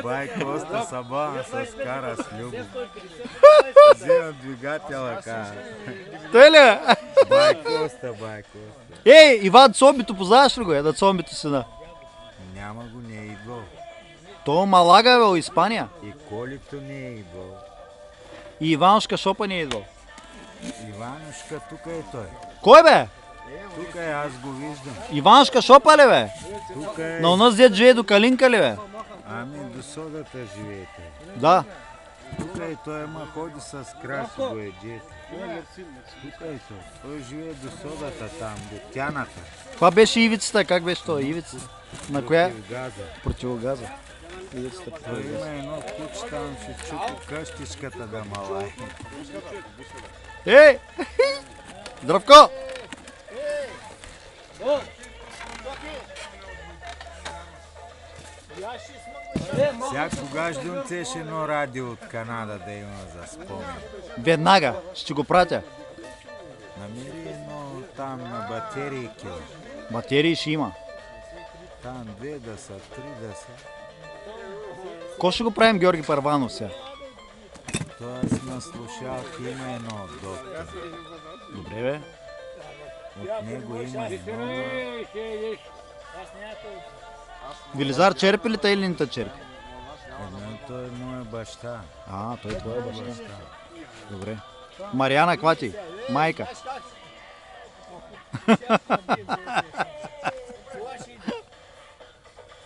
Бай Коста Сабана с кара с Любо. Взема двигателя кара. Той ли е? Бай Коста. Ей, Иван Цомбито, познаваш ли го? Да Цомбито сина. Няма го, не е идвал. То Малага е от Испания. И Колито не е идвал. И Иванушка Шопа не е идвал. Иванушка, тук е той. Кой бе? Тук е, аз го виждам. Иванушка Шопа ли бе? Тук е. На онъз дед живее до Калинка ли бе? Ами до содата живеете. Да. Тук е той, ама ходи с краси го еджете. Тук е той. Той живее до содата там, до тяната. Това беше ивицата, как беше това? Ивицата? На коя? Противогаза. Противогаза. Ивицата Той противогаза. има едно куче там, ще чупи къщичката да малай. Ей! Здравко! Всякога ждунцеш едно радио от Канада да има за спомен. Веднага, ще го пратя. Намери едно там на батерийки. Батерии ще има. Там 2 да са, 3 да са. Ко ще го правим Георги Първанов сега? Това аз на слушалки има едно от доктор. Добре бе. От него има едно. Велизар черпи ли та или не та черпи? Едно той е моя баща. А, той е твоя баща. Добре. Мариана, каква ти? Майка.